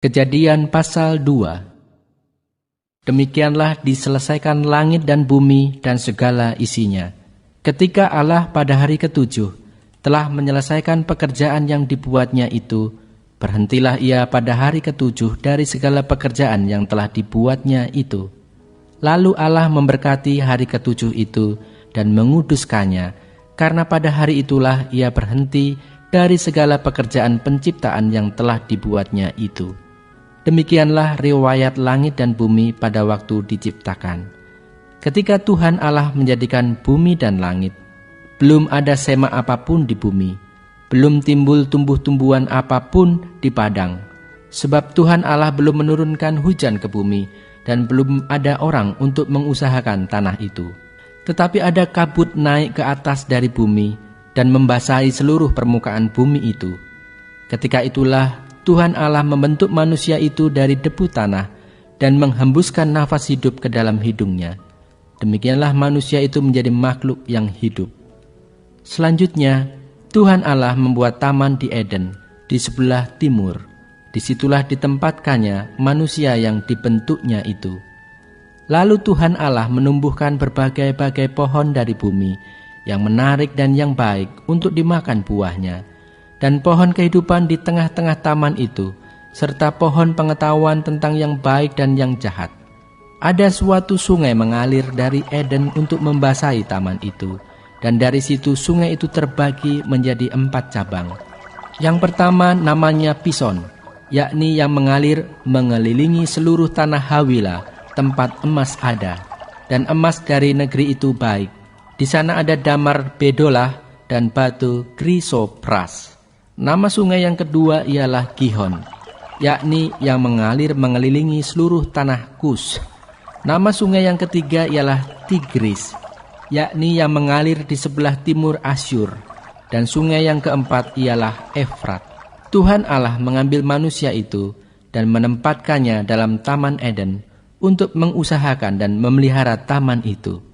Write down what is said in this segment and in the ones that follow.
Kejadian pasal 2. Demikianlah diselesaikan langit dan bumi dan segala isinya. Ketika Allah pada hari ketujuh telah menyelesaikan pekerjaan yang dibuatnya itu, berhentilah ia pada hari ketujuh dari segala pekerjaan yang telah dibuatnya itu. Lalu Allah memberkati hari ketujuh itu dan menguduskannya, karena pada hari itulah ia berhenti dari segala pekerjaan penciptaan yang telah dibuatnya itu. Demikianlah riwayat langit dan bumi pada waktu diciptakan. Ketika Tuhan Allah menjadikan bumi dan langit, belum ada semak apapun di bumi, belum timbul tumbuh-tumbuhan apapun di padang, sebab Tuhan Allah belum menurunkan hujan ke bumi, dan belum ada orang untuk mengusahakan tanah itu. Tetapi ada kabut naik ke atas dari bumi, dan membasahi seluruh permukaan bumi itu. Ketika itulah Tuhan Allah membentuk manusia itu dari debu tanah dan menghembuskan nafas hidup ke dalam hidungnya. Demikianlah manusia itu menjadi makhluk yang hidup. Selanjutnya, Tuhan Allah membuat taman di Eden di sebelah timur. Disitulah ditempatkannya manusia yang dibentuknya itu. Lalu Tuhan Allah menumbuhkan berbagai-bagai pohon dari bumi yang menarik dan yang baik untuk dimakan buahnya, dan pohon kehidupan di tengah-tengah taman itu, serta pohon pengetahuan tentang yang baik dan yang jahat. Ada suatu sungai mengalir dari Eden untuk membasahi taman itu, dan dari situ sungai itu terbagi menjadi 4 cabang. Yang pertama namanya Pison, yakni yang mengalir mengelilingi seluruh tanah Hawila, tempat emas ada, dan emas dari negeri itu baik. Di sana ada damar bedolah dan batu krisopras. Nama sungai yang kedua ialah Gihon, yakni yang mengalir mengelilingi seluruh tanah Kus. Nama sungai yang ketiga ialah Tigris, yakni yang mengalir di sebelah timur Asyur. Dan sungai yang keempat ialah Efrat. Tuhan Allah mengambil manusia itu dan menempatkannya dalam Taman Eden untuk mengusahakan dan memelihara taman itu.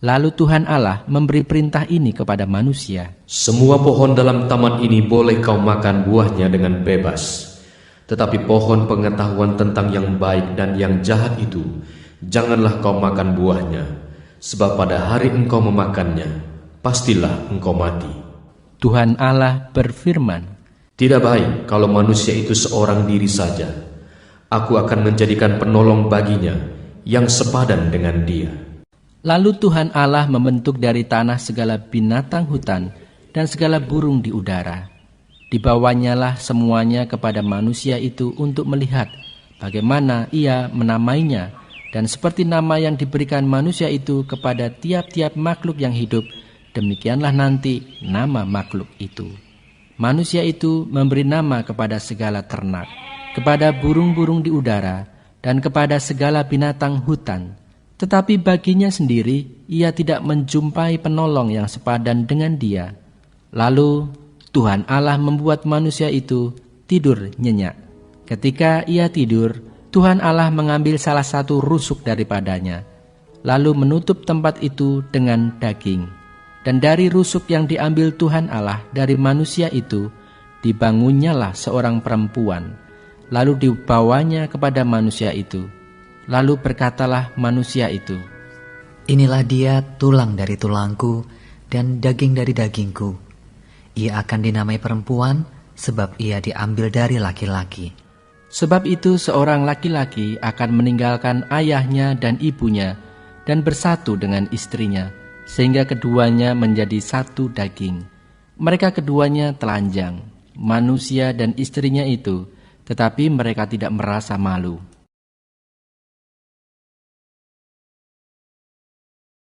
Lalu Tuhan Allah memberi perintah ini kepada manusia. Semua pohon dalam taman ini boleh kau makan buahnya dengan bebas. Tetapi pohon pengetahuan tentang yang baik dan yang jahat itu, janganlah kau makan buahnya. Sebab pada hari engkau memakannya, pastilah engkau mati. Tuhan Allah berfirman, Tidak baik kalau manusia itu seorang diri saja. Aku akan menjadikan penolong baginya yang sepadan dengan dia. Lalu Tuhan Allah membentuk dari tanah segala binatang hutan dan segala burung di udara. Dibawanyalah semuanya kepada manusia itu untuk melihat bagaimana ia menamainya, dan seperti nama yang diberikan manusia itu kepada tiap-tiap makhluk yang hidup, demikianlah nanti nama makhluk itu. Manusia itu memberi nama kepada segala ternak, kepada burung-burung di udara, dan kepada segala binatang hutan. Tetapi baginya sendiri, ia tidak menjumpai penolong yang sepadan dengan dia. Lalu Tuhan Allah membuat manusia itu tidur nyenyak. Ketika ia tidur, Tuhan Allah mengambil salah satu rusuk daripadanya, lalu menutup tempat itu dengan daging. Dan dari rusuk yang diambil Tuhan Allah dari manusia itu, dibangunnyalah seorang perempuan, lalu dibawanya kepada manusia itu. Lalu berkatalah manusia itu, Inilah dia tulang dari tulangku dan daging dari dagingku. Ia akan dinamai perempuan sebab ia diambil dari laki-laki. Sebab itu seorang laki-laki akan meninggalkan ayahnya dan ibunya dan bersatu dengan istrinya, sehingga keduanya menjadi satu daging. Mereka keduanya telanjang, manusia dan istrinya itu, tetapi mereka tidak merasa malu.